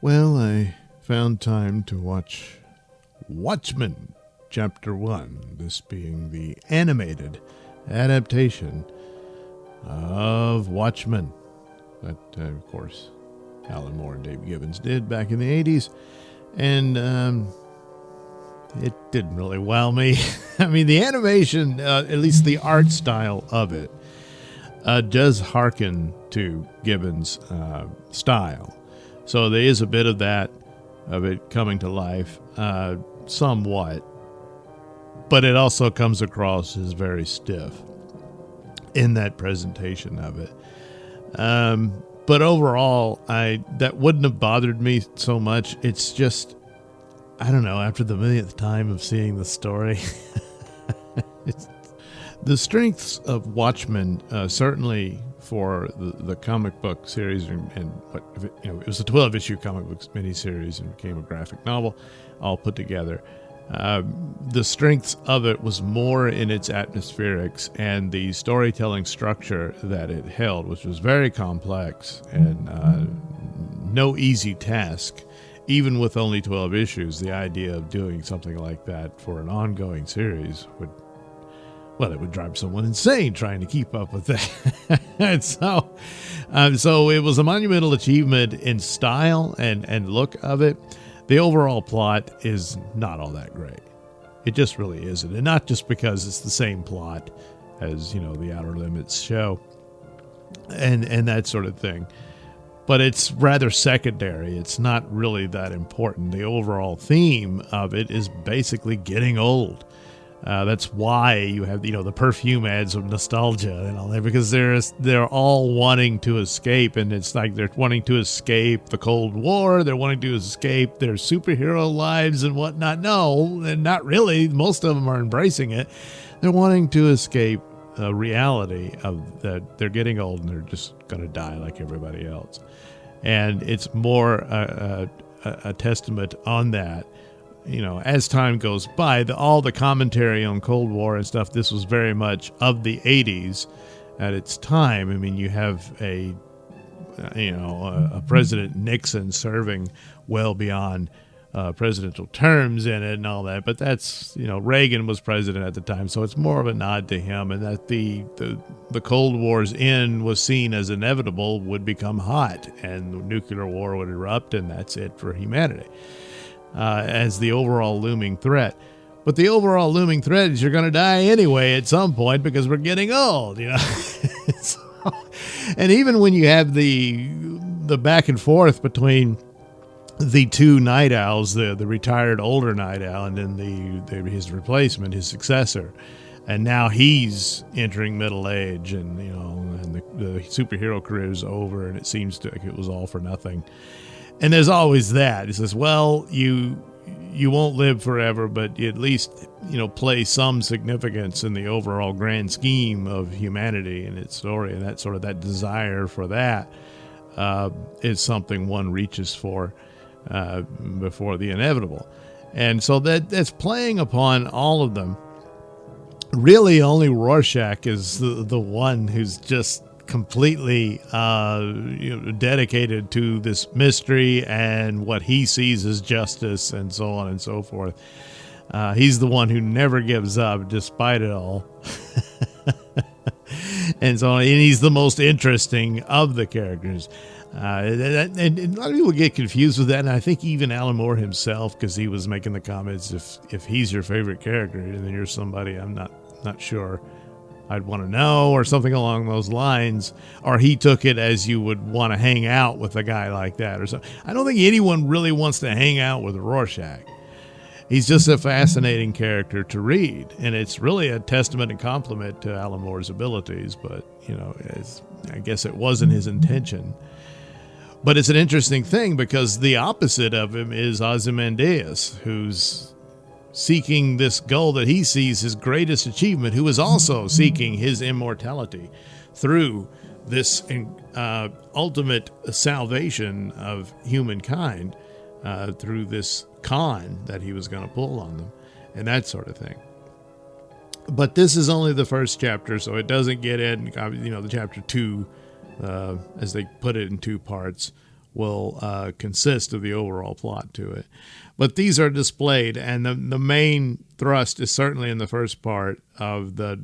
Well, I found time to watch Watchmen, Chapter 1, this being the animated adaptation of Watchmen that, of course, Alan Moore and Dave Gibbons did back in the 80s, and it didn't really wow me. I mean, the animation, at least the art style of it, does hearken to Gibbons' style. So there is a bit of that, of it coming to life, somewhat. But it also comes across as very stiff in that presentation of it. But overall, that wouldn't have bothered me so much. It's just, I don't know, after the millionth time of seeing the story, the strengths of Watchmen, certainly for the comic book series, and what it was a 12-issue comic book miniseries and became a graphic novel, all put together. The strengths of it was more in its atmospherics and the storytelling structure that it held, which was very complex and no easy task. Even with only 12 issues, the idea of doing something like that for an ongoing series would drive someone insane trying to keep up with that. And so it was a monumental achievement in style and look of it. The overall plot is not all that great. It just really isn't. And not just because it's the same plot as, the Outer Limits show and that sort of thing. But it's rather secondary. It's not really that important. The overall theme of it is basically getting old. That's why you have, the perfume ads of nostalgia and all that, because they're all wanting to escape, and it's like they're wanting to escape the Cold War. They're wanting to escape their superhero lives and whatnot. No, and not really. Most of them are embracing it. They're wanting to escape reality of that they're getting old and they're just going to die like everybody else. And it's more a testament on that. As time goes by, all the commentary on Cold War and stuff, this was very much of the 80s at its time. I mean, you have a President Nixon serving well beyond presidential terms in it and all that. But that's, Reagan was president at the time, so it's more of a nod to him, and that the Cold War's end was seen as inevitable, would become hot, and the nuclear war would erupt, and that's it for humanity. As the overall looming threat. But the overall looming threat is you're going to die anyway at some point because we're getting old, So, and even when you have the back and forth between the two night owls, the retired older night owl and then his replacement, his successor, and now he's entering middle age, and and the superhero career is over, and it seems like it was all for nothing. And there's always that. He says, well, you won't live forever, but you at least, play some significance in the overall grand scheme of humanity and its story. And that sort of that desire for that is something one reaches for before the inevitable. And so that's playing upon all of them. Really, only Rorschach is the one who's just completely dedicated to this mystery and what he sees as justice and so on and so forth. He's the one who never gives up despite it all. And so on, and he's the most interesting of the characters. And a lot of people get confused with that, and I think even Alan Moore himself, because he was making the comments, if he's your favorite character, then you're somebody I'm not sure I'd want to know, or something along those lines, or he took it as you would want to hang out with a guy like that or something. I don't think anyone really wants to hang out with Rorschach. He's just a fascinating character to read, and it's really a testament and compliment to Alan Moore's abilities, but, I guess it wasn't his intention. But it's an interesting thing because the opposite of him is Ozymandias, who's seeking this goal that he sees his greatest achievement, who is also seeking his immortality through this ultimate salvation of humankind through this con that he was going to pull on them and that sort of thing. But this is only the first chapter, so it doesn't get in, the chapter 2, as they put it in two parts, will consist of the overall plot to it. But these are displayed, and the main thrust is certainly in the first part of the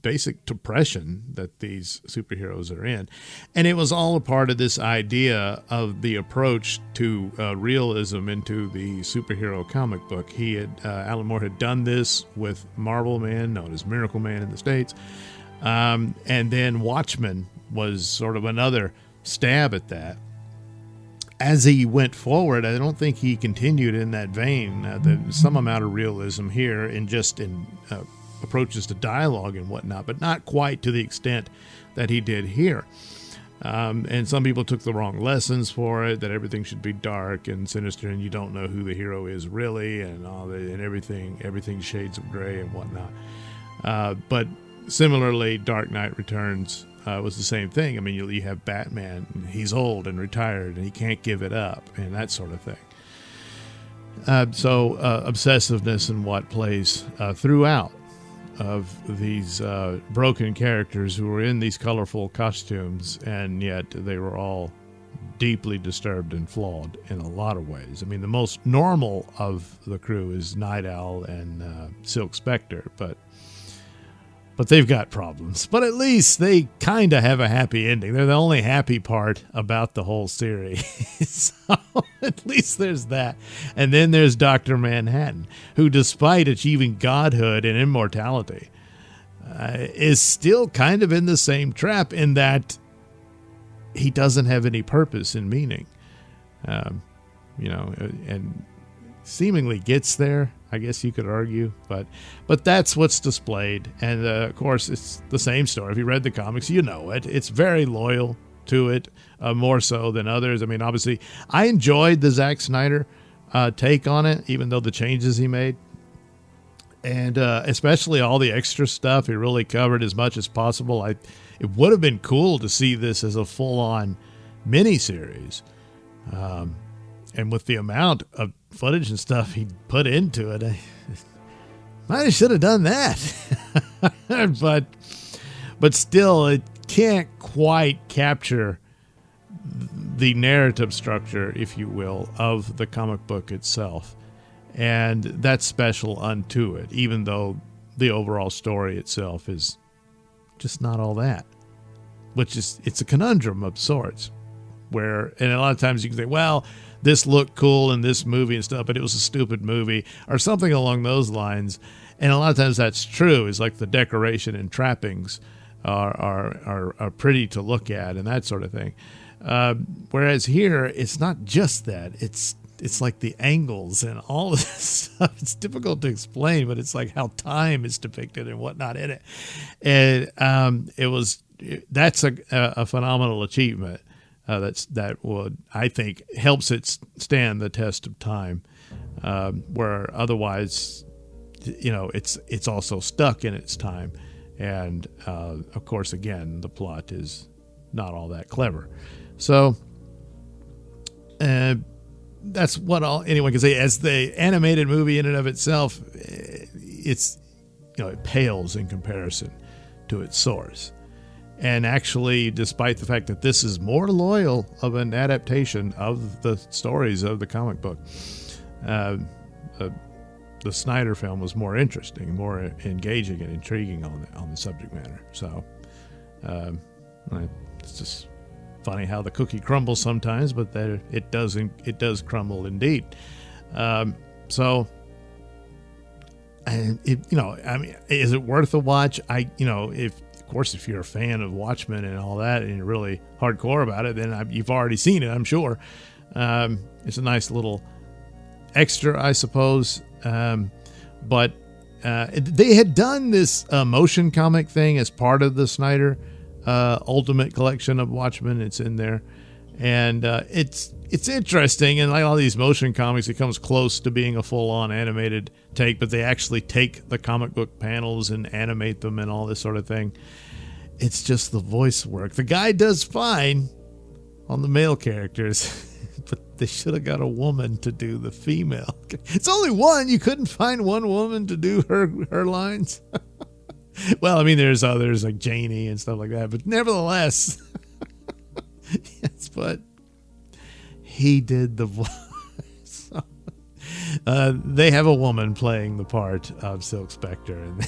basic depression that these superheroes are in. And it was all a part of this idea of the approach to realism into the superhero comic book. Alan Moore had done this with Marvel Man, known as Miracle Man in the States. And then Watchmen was sort of another stab at that. As he went forward, I don't think he continued in that vein. There's some amount of realism here in approaches to dialogue and whatnot, but not quite to the extent that he did here. And some people took the wrong lessons for it, that everything should be dark and sinister and you don't know who the hero is really, and everything shades of gray and whatnot. But similarly, Dark Knight Returns was the same thing. I mean, you have Batman, and he's old and retired and he can't give it up and that sort of thing. So obsessiveness and what plays throughout of these broken characters who were in these colorful costumes, and yet they were all deeply disturbed and flawed in a lot of ways. I mean, the most normal of the crew is Night Owl and Silk Spectre, but they've got problems. But at least they kind of have a happy ending. They're the only happy part about the whole series. So at least there's that. And then there's Dr. Manhattan, who, despite achieving godhood and immortality, is still kind of in the same trap in that he doesn't have any purpose and meaning. And seemingly gets there, I guess you could argue, but that's what's displayed. And of course, it's the same story. If you read the comics, you know it. It's very loyal to it, more so than others. I mean, obviously, I enjoyed the Zack Snyder take on it, even though the changes he made, and especially all the extra stuff. He really covered as much as possible. It would have been cool to see this as a full-on miniseries. And with the amount of footage and stuff he put into it, I might have should have done that. but still, it can't quite capture the narrative structure, if you will, of the comic book itself. And that's special unto it, even though the overall story itself is just not all that. It's a conundrum of sorts. And a lot of times you can say, well, this looked cool in this movie and stuff, but it was a stupid movie or something along those lines. And a lot of times that's true. It's like the decoration and trappings are pretty to look at and that sort of thing. Whereas here, it's not just that. It's like the angles and all of this stuff. It's difficult to explain, but it's like how time is depicted and whatnot in it. And that's a phenomenal achievement. That would, I think, helps it stand the test of time, where otherwise, it's also stuck in its time, and of course, again, the plot is not all that clever. So, that's what anyone can say. As the animated movie in and of itself, it pales in comparison to its source. And actually, despite the fact that this is more loyal of an adaptation of the stories of the comic book, the Snyder film was more interesting, more engaging and intriguing on the subject matter. So it's just funny how the cookie crumbles sometimes, but it does crumble indeed. So. And is it worth a watch? Of course, if you're a fan of Watchmen and all that, and you're really hardcore about it, then you've already seen it, I'm sure. It's a nice little extra, I suppose. But they had done this motion comic thing as part of the Snyder Ultimate Collection of Watchmen. It's in there. And it's interesting. And like all these motion comics, it comes close to being a full-on animated take, but they actually take the comic book panels and animate them and all this sort of thing. It's just the voice work. The guy does fine on the male characters, but they should have got a woman to do the female. It's only one. You couldn't find one woman to do her lines. Well, I mean, there's others like Janie and stuff like that, but nevertheless, yes, but he did the voice. So, they have a woman playing the part of Silk Spectre, and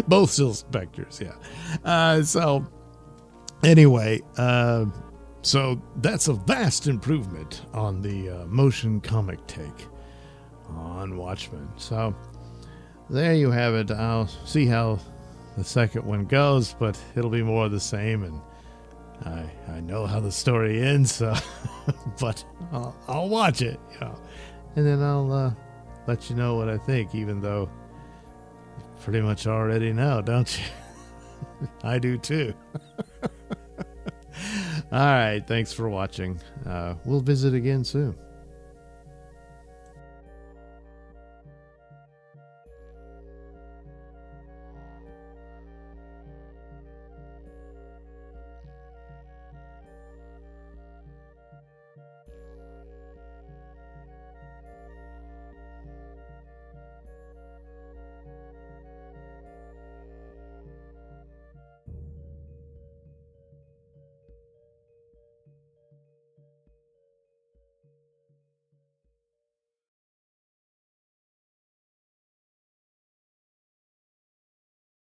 both Silk Spectres, yeah. So anyway, so that's a vast improvement on the motion comic take on Watchmen. So there you have it. I'll see how the second one goes, but it'll be more of the same, and I know how the story ends, so but I'll watch it, and then I'll let you know what I think, even though you pretty much already know, don't you? I do too. All right, thanks for watching. We'll visit again soon.